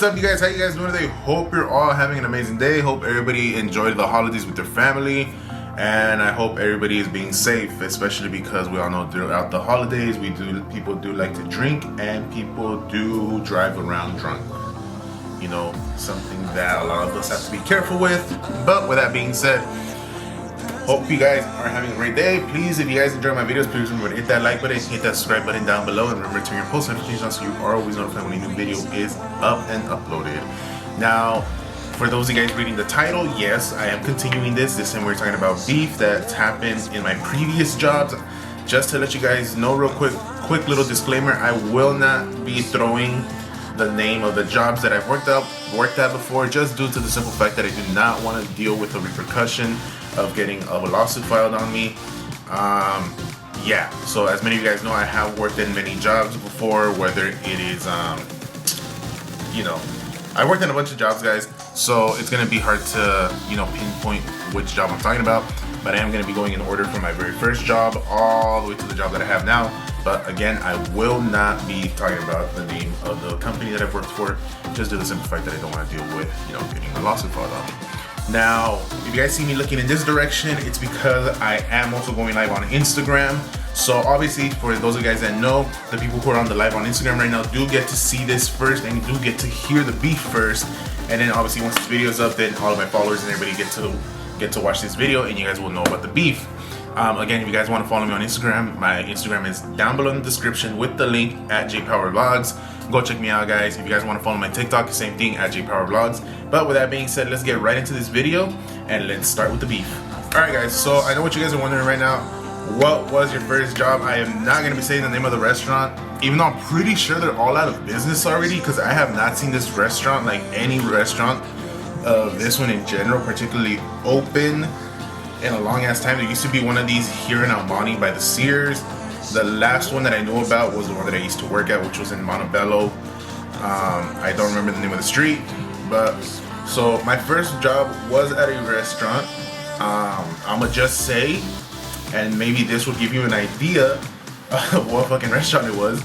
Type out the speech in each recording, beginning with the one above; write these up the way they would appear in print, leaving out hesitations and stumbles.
What's up, you guys? How you guys doing today? Hope you're all having an amazing day. Hope everybody enjoyed the holidays with their family, and I hope everybody is being safe, especially because we all know throughout the holidays people do like to drink and people do drive around drunk. You know, something that a lot of us have to be careful with. But with that being said, hope you guys are having a great day. Please, if you guys enjoy my videos, please remember to hit that like button, hit that subscribe button down below, and remember to turn your post notifications on so you are always notified when a new video is up and uploaded. Now, for those of you guys reading the title, yes, I am continuing this. This time we're talking about beef that's happened in my previous jobs. Just to let you guys know real quick little disclaimer, I will not be throwing the name of the jobs that I've worked at before, just due to the simple fact that I do not want to deal with the repercussion of getting a lawsuit filed on me. Yeah, so as many of you guys know, I have worked in many jobs before, whether it is you know, I worked in a bunch of jobs, guys, so it's gonna be hard to, you know, pinpoint which job I'm talking about, but I am gonna be going in order from my very first job all the way to the job that I have now. But again, I will not be talking about the name of the company that I've worked for, just due to the simple fact that I don't want to deal with, you know, getting a lawsuit filed on me. Now, if you guys see me looking in this direction, it's because I am also going live on Instagram. So obviously, for those of you guys that know, the people who are on the live on Instagram right now do get to see this first, and you do get to hear the beef first. And then obviously, once this video is up, then all of my followers and everybody get to watch this video, and you guys will know about the beef. Again, if you guys want to follow me on Instagram, my Instagram is down below in the description with the link at JPowerVlogs. Go check me out, guys. If you guys want to follow my TikTok, the same thing at JPowerVlogs. But with that being said, let's get right into this video and let's start with the beef. Alright guys, so I know what you guys are wondering right now. What was your first job? I am not going to be saying the name of the restaurant, even though I'm pretty sure they're all out of business already, because I have not seen this restaurant, like any restaurant, this one in general, particularly open in a long ass time. There used to be one of these here in Almani by the Sears. The last one that I knew about was the one that I used to work at, which was in Montebello. I don't remember the name of the street, but so my first job was at a restaurant. I'ma just say, and maybe this will give you an idea of what fucking restaurant it was.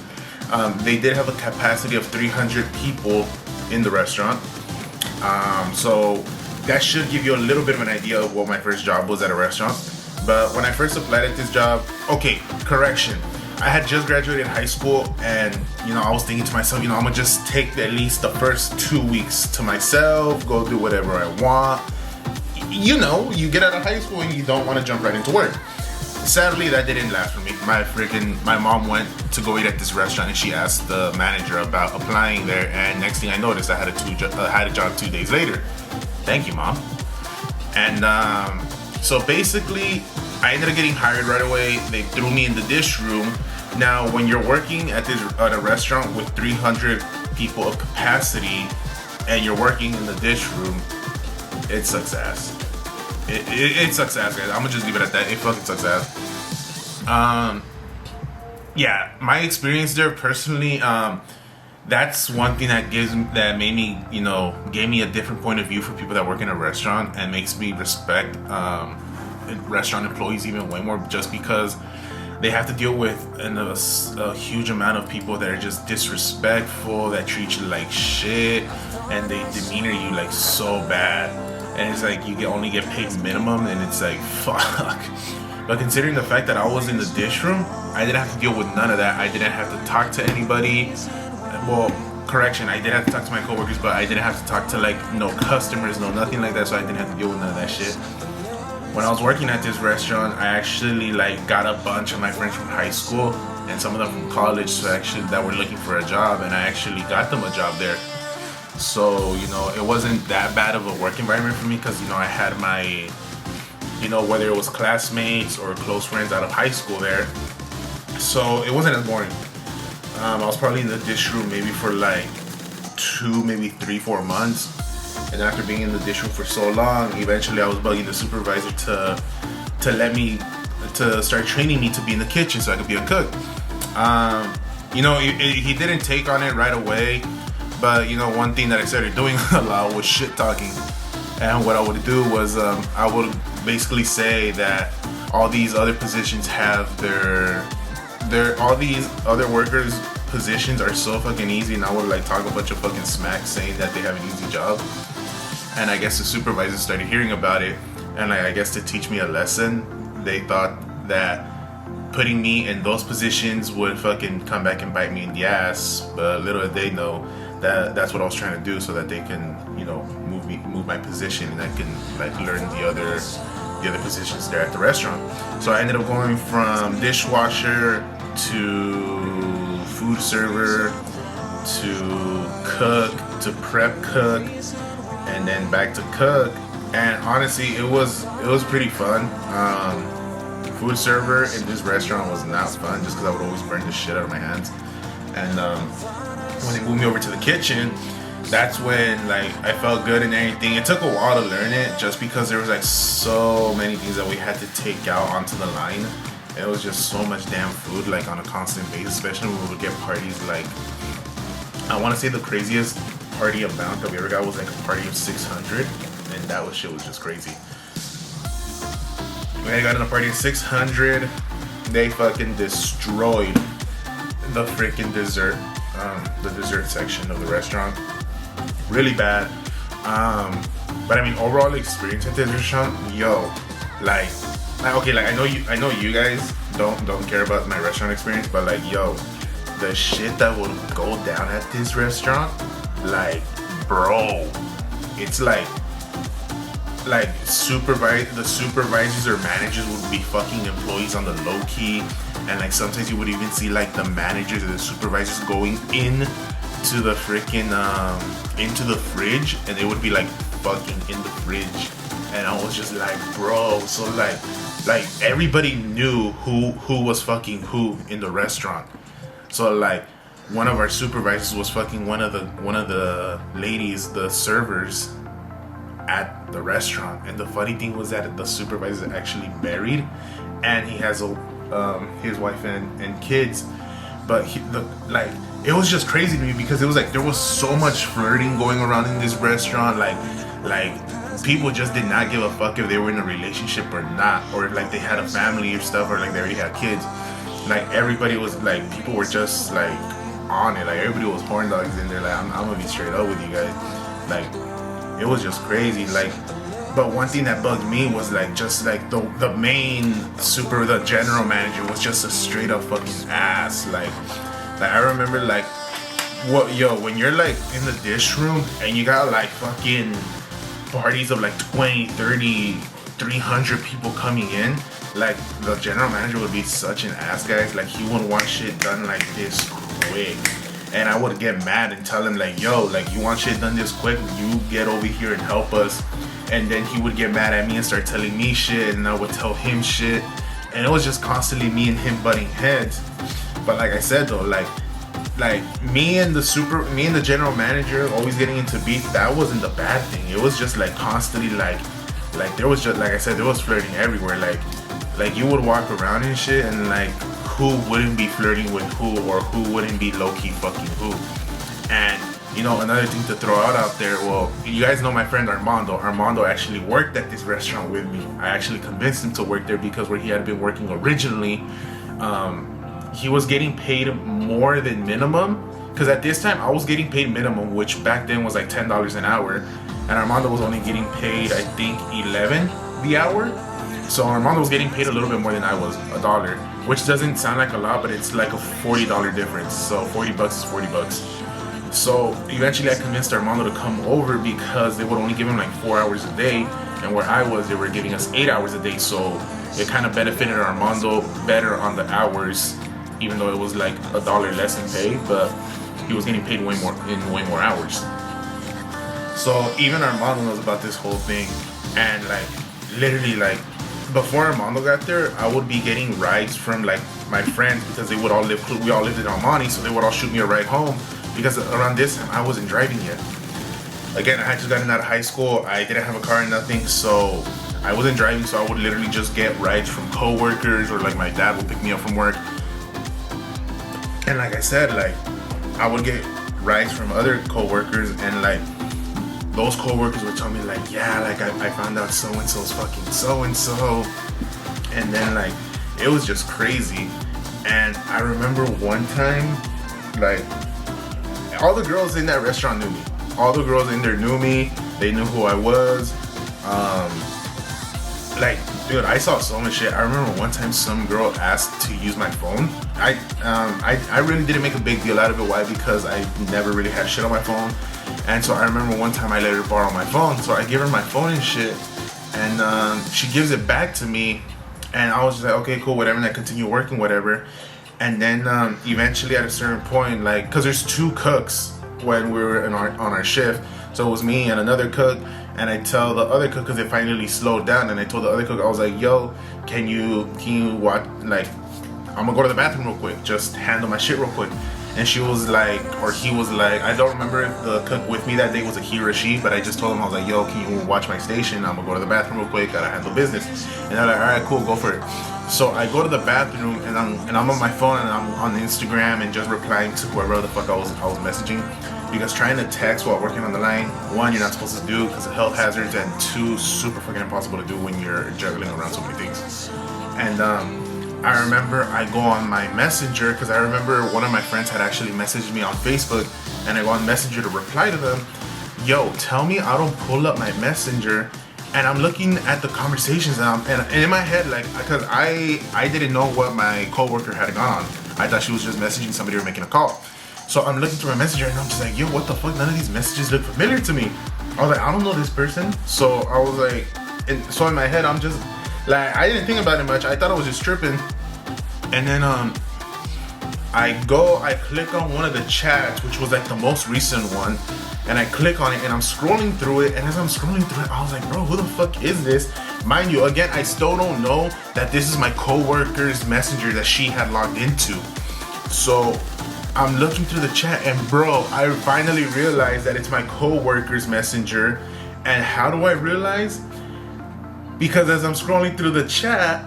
They did have a capacity of 300 people in the restaurant. So that should give you a little bit of an idea of what my first job was at a restaurant. But when I first applied at this job, okay, correction, I had just graduated high school, and you know, I was thinking to myself, you know, I'm gonna just take at least the first 2 weeks to myself, go do whatever I want. You know, you get out of high school and you don't want to jump right into work. Sadly, that didn't last for me. My mom went to go eat at this restaurant, and she asked the manager about applying there, and next thing I noticed, I had a job 2 days later. Thank you, Mom. And so basically, I ended up getting hired right away. They threw me in the dish room. Now, when you're working at a restaurant with 300 people of capacity, and you're working in the dish room, it sucks ass. It sucks ass, guys. I'm gonna just leave it at that. It fucking sucks ass. Yeah, my experience there personally, that's one thing that made me, you know, gave me a different point of view for people that work in a restaurant, and makes me respect restaurant employees even way more, just because they have to deal with a huge amount of people that are just disrespectful, that treat you like shit, and they demeanor you like so bad, and it's like you only get paid minimum, and it's like fuck. But considering the fact that I was in the dish room, I didn't have to deal with none of that. I didn't have to talk to anybody. Well, correction, I did have to talk to my coworkers, but I didn't have to talk to like no customers, no nothing like that, so I didn't have to deal with none of that shit. When I was working at this restaurant, I actually like got a bunch of my friends from high school and some of them from college, so actually that were looking for a job, and I actually got them a job there. So, you know, it wasn't that bad of a work environment for me, because, you know, I had my, you know, whether it was classmates or close friends out of high school there, so it wasn't as boring. I was probably in the dish room maybe for like 2, maybe 3, 4 months. And after being in the dish room for so long, eventually I was bugging the supervisor to start training me to be in the kitchen so I could be a cook. You know, he didn't take on it right away, but you know, one thing that I started doing a lot was shit talking. And what I would do was I would basically say that all these other positions have all these other workers positions are so fucking easy, and I would like talk a bunch of fucking smack saying that they have an easy job. And I guess the supervisors started hearing about it, and like, I guess to teach me a lesson, they thought that putting me in those positions would fucking come back and bite me in the ass. But little did they know that that's what I was trying to do, so that they can, you know, move my position, and I can like learn the other positions there at the restaurant. So I ended up going from dishwasher to food server to cook to prep cook, and then back to cook. And honestly, it was pretty fun. Food server in this restaurant was not fun, just because I would always burn the shit out of my hands. And when they moved me over to the kitchen, that's when like I felt good and everything. It took a while to learn it, just because there was like so many things that we had to take out onto the line. It was just so much damn food, like on a constant basis, especially when we would get parties. Like, I want to say the craziest party amount that we ever got was like a party of 600, and that shit was just crazy. When I got in a party of 600, they fucking destroyed the freaking dessert, the dessert section of the restaurant. Really bad. But I mean, overall experience at this restaurant, yo, like okay, like I know you guys don't care about my restaurant experience, but like, yo, the shit that will go down at this restaurant, like, bro, it's like the supervisors or managers would be fucking employees on the low key, and like sometimes you would even see like the managers or the supervisors going in to the freaking into the fridge, and they would be like fucking in the fridge. And I was just like, bro, so like everybody knew who was fucking who in the restaurant. So like one of our supervisors was fucking one of the ladies, the servers at the restaurant. And the funny thing was that the supervisor is actually married, and he has his wife and kids. But it was just crazy to me, because it was like there was so much flirting going around in this restaurant. Like people just did not give a fuck if they were in a relationship or not, or if like they had a family or stuff, or like they already had kids. Like everybody was like, people were just like on it. Like everybody was horn dogs in there. Like I'm gonna be straight up with you guys. Like it was just crazy. Like, but one thing that bugged me was like just like the the general manager was just a straight up fucking ass. Like I remember like when you're like in the dish room and you got like fucking parties of like 20, 30, 300 people coming in, like the general manager would be such an ass, guys. Like he wouldn't want shit done like this quick. And I would get mad and tell him like, yo, like you want shit done this quick, you get over here and help us. And then he would get mad at me and start telling me shit, and I would tell him shit. And it was just constantly me and him butting heads. But like I said though, like me and the general manager always getting into beef, that wasn't the bad thing. It was just like constantly like there was just, like I said, there was flirting everywhere. Like you would walk around and shit, and like who wouldn't be flirting with who, or who wouldn't be low-key fucking who. And you know, another thing to throw out there, well, you guys know my friend Armando actually worked at this restaurant with me. I actually convinced him to work there, because where he had been working originally, he was getting paid more than minimum, because at this time I was getting paid minimum, which back then was like $10 an hour, and Armando was only getting paid, I think, $11 the hour. So Armando was getting paid a little bit more than I was, $1, which doesn't sound like a lot, but it's like a $40 difference. So $40 is $40. So eventually I convinced Armando to come over, because they would only give him like 4 hours a day, and where I was, they were giving us 8 hours a day. So it kind of benefited Armando better on the hours, even though it was like $1 less in pay, but he was getting paid way more hours. So even Armando knows about this whole thing. And like literally, like before Armando got there, I would be getting rides from like my friends, because we all lived in Almani, so they would all shoot me a ride home, because around this time I wasn't driving yet. Again, I had just gotten out of high school, I didn't have a car or nothing, so I wasn't driving. So I would literally just get rides from co-workers, or like my dad would pick me up from work. And like I said, like I would get rides from other co-workers, and like those co-workers would tell me like, yeah, like I found out so-and-so's fucking so-and-so. And then like, it was just crazy. And I remember one time, like, all the girls in that restaurant knew me. All the girls in there knew me. They knew who I was. Like, dude, I saw so much shit. I remember one time some girl asked to use my phone. I really didn't make a big deal out of it. Why? Because I never really had shit on my phone. And so I remember one time I let her borrow my phone. So I give her my phone and shit. And she gives it back to me. And I was just like, okay, cool, whatever. And I continue working, whatever. And then eventually at a certain point, like, because there's 2 cooks when we were on our shift. So it was me and another cook. And I tell the other cook, because it finally slowed down, and I told the other cook, I was like, yo, can you watch, like, I'm gonna go to the bathroom real quick, just handle my shit real quick. And she was like, or he was like, I don't remember if the cook with me that day was a he or a she, but I just told him, I was like, yo, can you watch my station? I'm gonna go to the bathroom real quick, gotta handle business. And they're like, all right, cool, go for it. So I go to the bathroom, and I'm on my phone, and I'm on Instagram and just replying to whoever the fuck I was messaging. Because trying to text while working on the line, 1, you're not supposed to do because of health hazards, and 2, super fucking impossible to do when you're juggling around so many things. And I remember I go on my messenger, because I remember one of my friends had actually messaged me on Facebook, and I go on messenger to reply to them. Yo, tell me I don't pull up my messenger, and I'm looking at the conversations, and in my head, like, because I didn't know what my coworker had gone on. I thought she was just messaging somebody or making a call. So I'm looking through my messenger, and I'm just like, yo, what the fuck? None of these messages look familiar to me. I was like, I don't know this person. So I was like, so in my head, I'm just like, I didn't think about it much. I thought I was just tripping. And then I click on one of the chats, which was like the most recent one, and I click on it, and I'm scrolling through it, and as I'm scrolling through it, I was like, bro, who the fuck is this? Mind you, again, I still don't know that this is my coworker's messenger that she had logged into. So I'm looking through the chat, and bro, I finally realized that it's my coworker's messenger. And how do I realize? Because as I'm scrolling through the chat,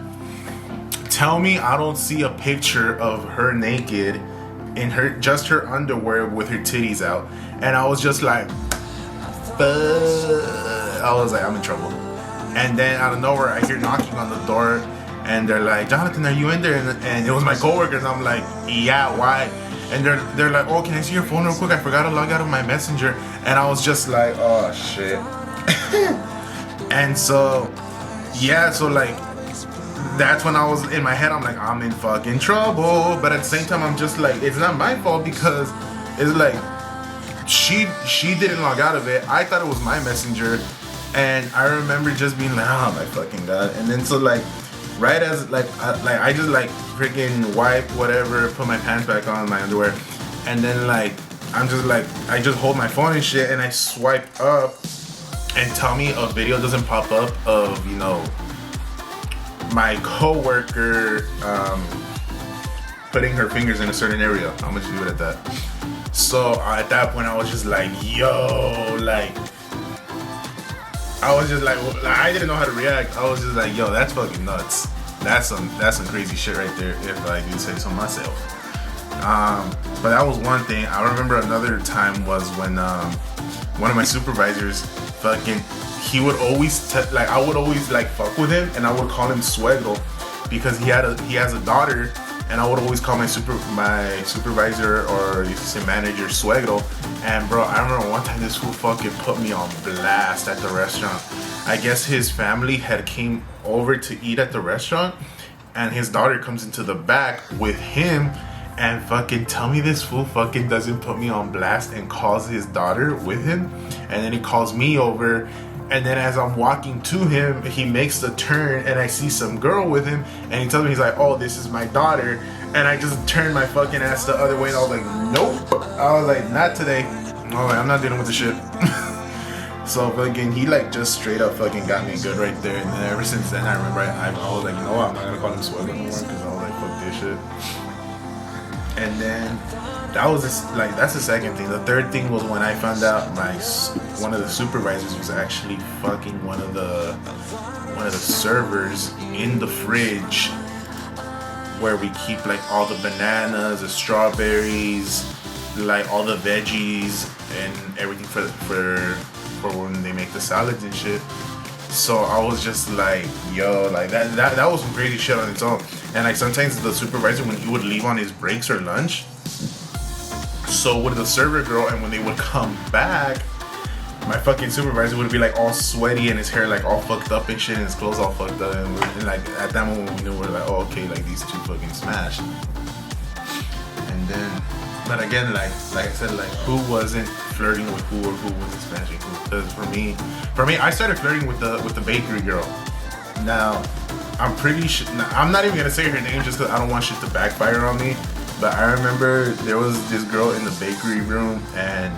tell me I don't see a picture of her naked in just her underwear with her titties out. And I was just like, fuck. I was like, I'm in trouble. And then out of nowhere, I hear knocking on the door, and they're like, Jonathan, are you in there? And it was my coworkers. I'm like, yeah, why? And they're like, oh, can I see your phone real quick? I forgot to log out of my messenger. And I was just like, oh shit. And so, yeah, so like, that's when I was in my head, I'm like, I'm in fucking trouble. But at the same time, I'm just like, it's not my fault, because it's like, she didn't log out of it. I thought it was my messenger. And I remember just being like, oh my fucking god. And then so like, right as I just like freaking wipe whatever, put my pants back on, my underwear, and then like I'm just like, I just hold my phone and shit, and I swipe up, and tell me a video doesn't pop up of, you know, my coworker putting her fingers in a certain area. I'm gonna just leave it at that. So at that point I was just like, yo, like, I was just like, I didn't know how to react. I was just like, yo, that's fucking nuts. That's some crazy shit right there, if I do say so myself. But that was one thing. I remember another time was when one of my supervisors, fucking, he would always like, I would always like fuck with him, and I would call him Suegro, because he has a daughter, and I would always call my supervisor, or you say manager, Suegro. And bro, I remember one time this fool fucking put me on blast at the restaurant. I guess his family had came over to eat at the restaurant, and his daughter comes into the back with him, and fucking tell me this fool fucking doesn't put me on blast and calls his daughter with him. And then he calls me over, and then as I'm walking to him, he makes the turn, and I see some girl with him, and he tells me, he's like, oh, this is my daughter. And I just turned my fucking ass the other way, and I was like, nope. I was like, not today. I was like, I'm not dealing with the shit. So fucking, he like just straight up fucking got me good right there. And then ever since then, I remember I was like, you know what, I'm not gonna call him Swagger no more, because I was like, fuck this shit. And then that was like, that's the second thing. The third thing was when I found out one of the supervisors was actually fucking one of the servers in the fridge where we keep like all the bananas, the strawberries, like all the veggies and everything for when they make the salads and shit. So I was just like, yo, like that was some crazy shit on its own. And like sometimes the supervisor, when he would leave on his breaks or lunch, So with the server girl, and when they would come back, my fucking supervisor would be like all sweaty and his hair like all fucked up and shit and his clothes all fucked up, and like at that moment we knew we're like, oh okay, like these two fucking smashed. And then, but again, like I said, like who wasn't flirting with who or who wasn't smashing who? Because for me, I started flirting with the bakery girl. Now, I'm pretty sure, I'm not even gonna say her name just because I don't want shit to backfire on me. But I remember there was this girl in the bakery room, and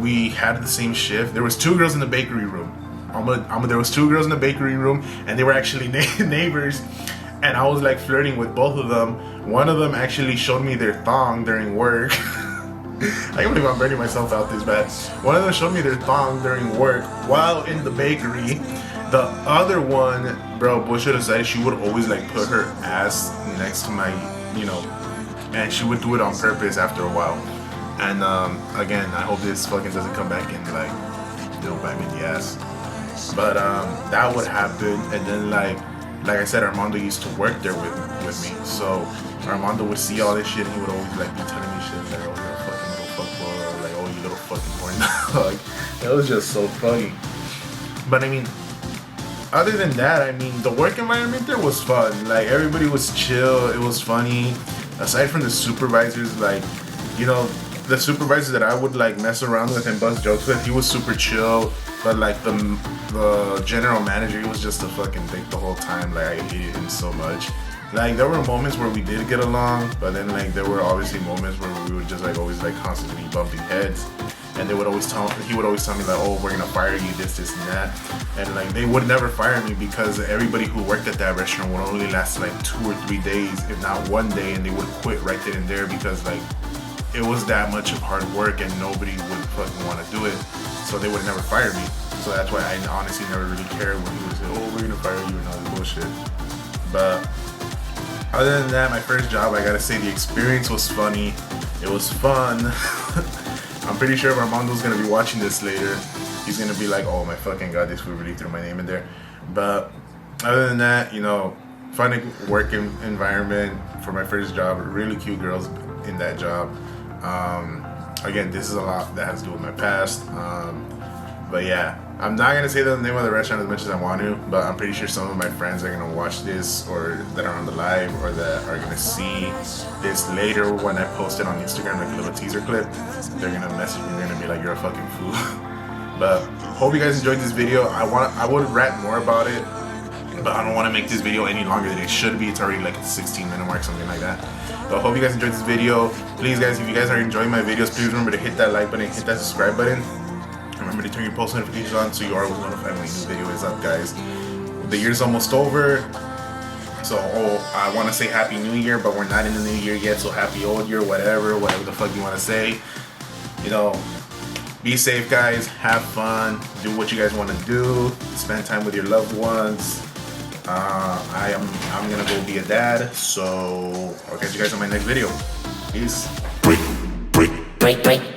we had the same shift. There was two girls in the bakery room. There was two girls in the bakery room, and they were actually neighbors. And I was like flirting with both of them. One of them actually showed me their thong during work. I can't believe I'm burning myself out this bad. One of them showed me their thong during work while in the bakery. The other one, bro, bullshit aside, she would always like put her ass next to my, and she would do it on purpose after a while. And again, I hope this fucking doesn't come back and like, bite me in the ass. But that would happen, and then like I said, Armando used to work there with me. So Armando would see all this shit, and he would always like be telling me shit like, oh, you're a fucking little fuckboy, or like, oh, you little fucking horn dog. It was just so funny. But I mean, other than that, I mean, the work environment there was fun. Like everybody was chill. It was funny. Aside from the supervisors, like, the supervisor that I would like mess around with and bust jokes with, he was super chill. But like the general manager, he was just a fucking dick the whole time. Like I hated him so much. Like there were moments where we did get along, but then like there were obviously moments where we would just like always like constantly bumping heads. And he would always tell me like, oh, we're gonna fire you, this and that. And like they would never fire me because everybody who worked at that restaurant would only last like 2 or 3 days, if not 1 day, and they would quit right then and there because like it was that much of hard work and nobody would fucking want to do it. So they would never fire me. So that's why I honestly never really cared when he would say, oh, we're gonna fire you and all this bullshit. But other than that, my first job, I gotta say the experience was funny. It was fun. I'm pretty sure Armando's gonna be watching this later. He's gonna be like, oh my fucking god, this fool really threw my name in there. But other than that, fun work environment for my first job. Really cute girls in that job. Again, this is a lot that has to do with my past. But yeah, I'm not gonna say the name of the restaurant as much as I want to, but I'm pretty sure some of my friends are gonna watch this, or that are on the live, or that are gonna see this later when I post it on Instagram, like a little teaser clip. They're gonna message me, they're gonna be like, you're a fucking fool. But hope you guys enjoyed this video. I would rant more about it, but I don't want to make this video any longer than it should be. It's already like a 16-minute mark, something like that. But I hope you guys enjoyed this video. Please guys, if you guys are enjoying my videos, please remember to hit that like button, hit that subscribe button. Remember to turn your post notifications on so you are always notified when a new video is up, guys. The year's almost over. So I want to say Happy New Year, but we're not in the New Year yet, so Happy Old Year, whatever the fuck you want to say. Be safe, guys. Have fun. Do what you guys want to do. Spend time with your loved ones. I'm gonna go be a dad, so I'll catch you guys on my next video. Peace. Break.